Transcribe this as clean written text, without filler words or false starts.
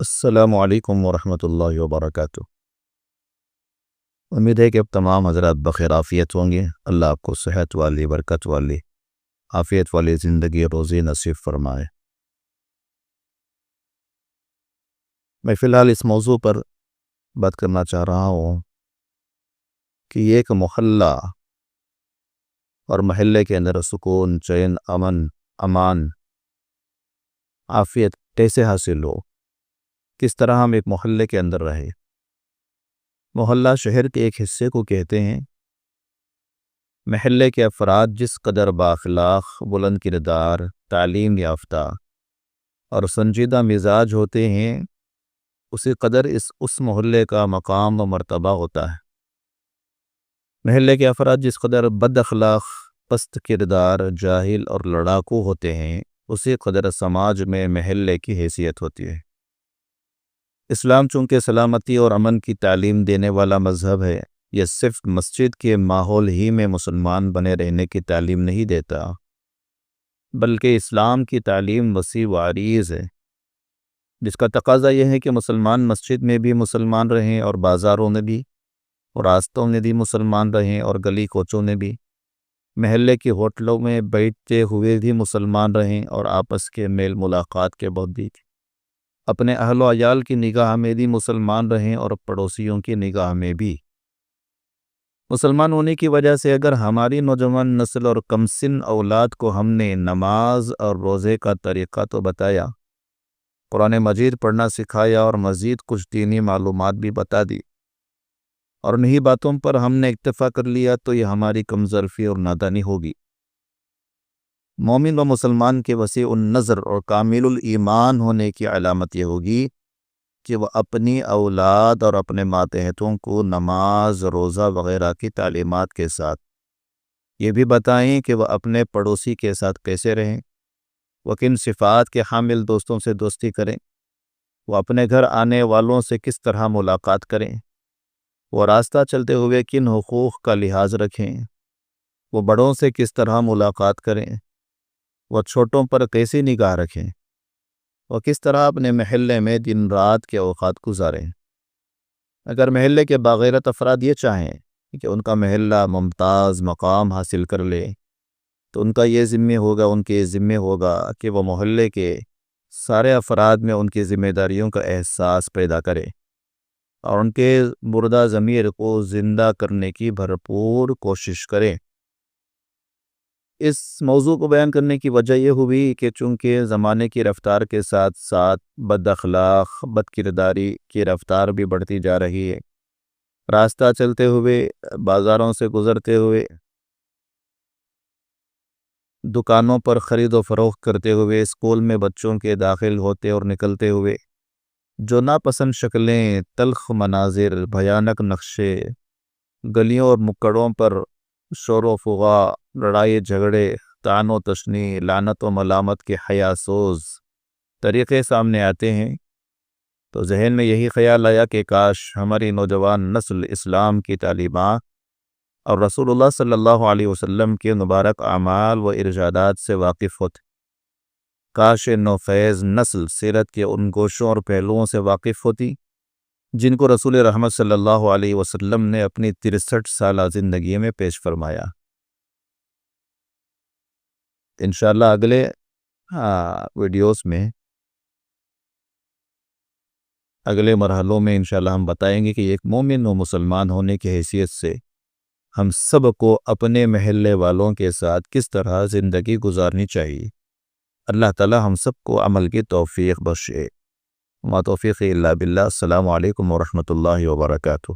السلام علیکم ورحمۃ اللہ وبرکاتہ۔ امید ہے کہ اب تمام حضرات بخیر عافیت ہوں گے۔ اللہ آپ کو صحت والی، برکت والی، عافیت والی زندگی روزی نصیب فرمائے۔ میں فی الحال اس موضوع پر بات کرنا چاہ رہا ہوں کہ ایک محلہ اور محلے کے اندر سکون، چین، امن، امان، عافیت کیسے حاصل ہو، کس طرح ہم ایک محلے کے اندر رہے۔ محلہ شہر کے ایک حصے کو کہتے ہیں۔ محلے کے افراد جس قدر بااخلاق، بلند کردار، تعلیم یافتہ اور سنجیدہ مزاج ہوتے ہیں، اسی قدر اس محلے کا مقام و مرتبہ ہوتا ہے۔ محلے کے افراد جس قدر بد اخلاق، پست کردار، جاہل اور لڑاکو ہوتے ہیں، اسی قدر سماج میں محلے کی حیثیت ہوتی ہے۔ اسلام چونکہ سلامتی اور امن کی تعلیم دینے والا مذہب ہے، یہ صرف مسجد کے ماحول ہی میں مسلمان بنے رہنے کی تعلیم نہیں دیتا، بلکہ اسلام کی تعلیم وسیع و عریض ہے، جس کا تقاضا یہ ہے کہ مسلمان مسجد میں بھی مسلمان رہیں، اور بازاروں میں بھی، اور راستوں میں بھی مسلمان رہیں، اور گلی کوچوں میں بھی، محلے کی ہوٹلوں میں بیٹھتے ہوئے بھی مسلمان رہیں، اور آپس کے میل ملاقات کے بعد بھی اپنے اہل و عیال کی نگاہ میں بھی مسلمان رہیں، اور پڑوسیوں کی نگاہ میں بھی۔ مسلمان ہونے کی وجہ سے اگر ہماری نوجوان نسل اور کم سن اولاد کو ہم نے نماز اور روزے کا طریقہ تو بتایا، قرآن مجید پڑھنا سکھایا، اور مزید کچھ دینی معلومات بھی بتا دی، اور انہی باتوں پر ہم نے اکتفا کر لیا، تو یہ ہماری کمزرفی اور نادانی ہوگی۔ مومن و مسلمان کے وسیع النظر اور کامل الایمان ہونے کی علامت یہ ہوگی کہ وہ اپنی اولاد اور اپنے ماتحتوں کو نماز، روزہ وغیرہ کی تعلیمات کے ساتھ یہ بھی بتائیں کہ وہ اپنے پڑوسی کے ساتھ کیسے رہیں، وہ کن صفات کے حامل دوستوں سے دوستی کریں، وہ اپنے گھر آنے والوں سے کس طرح ملاقات کریں، وہ راستہ چلتے ہوئے کن حقوق کا لحاظ رکھیں، وہ بڑوں سے کس طرح ملاقات کریں، وہ چھوٹوں پر کیسی نگاہ رکھیں، وہ کس طرح اپنے محلے میں دن رات کے اوقات گزاریں۔ اگر محلے کے باغیرت افراد یہ چاہیں کہ ان کا محلہ ممتاز مقام حاصل کر لے، تو ان کا یہ ذمہ ہوگا کہ وہ محلے کے سارے افراد میں ان کی ذمہ داریوں کا احساس پیدا کرے، اور ان کے مردہ ضمیر کو زندہ کرنے کی بھرپور کوشش کرے۔ اس موضوع کو بیان کرنے کی وجہ یہ ہوئی کہ چونکہ زمانے کی رفتار کے ساتھ ساتھ بد اخلاق، بد کرداری کی رفتار بھی بڑھتی جا رہی ہے۔ راستہ چلتے ہوئے، بازاروں سے گزرتے ہوئے، دکانوں پر خرید و فروخت کرتے ہوئے، اسکول میں بچوں کے داخل ہوتے اور نکلتے ہوئے، جو ناپسند شکلیں، تلخ مناظر، بھیانک نقشے، گلیوں اور مکڑوں پر شور و فغا، لڑائی جھگڑے، طعن و تشنیع، لعنت و ملامت کے حیاسوز طریقے سامنے آتے ہیں، تو ذہن میں یہی خیال آیا کہ کاش ہماری نوجوان نسل اسلام کی تعلیمات اور رسول اللہ صلی اللہ علیہ وسلم کے مبارک اعمال و ارشادات سے واقف ہوتے۔ کاش نوفیض نسل سیرت کے ان گوشوں اور پہلوؤں سے واقف ہوتی جن کو رسول رحمت صلی اللہ علیہ وسلم نے اپنی 63 سالہ زندگی میں پیش فرمایا۔ انشاءاللہ اگلے ویڈیوز میں، اگلے مرحلوں میں انشاءاللہ ہم بتائیں گے کہ ایک مومن و مسلمان ہونے کی حیثیت سے ہم سب کو اپنے محلے والوں کے ساتھ کس طرح زندگی گزارنی چاہیے۔ اللہ تعالی ہم سب کو عمل کی توفیق بخشے۔ ما توفیقی الا باللہ۔ السلام علیکم ورحمۃ اللہ وبرکاتہ۔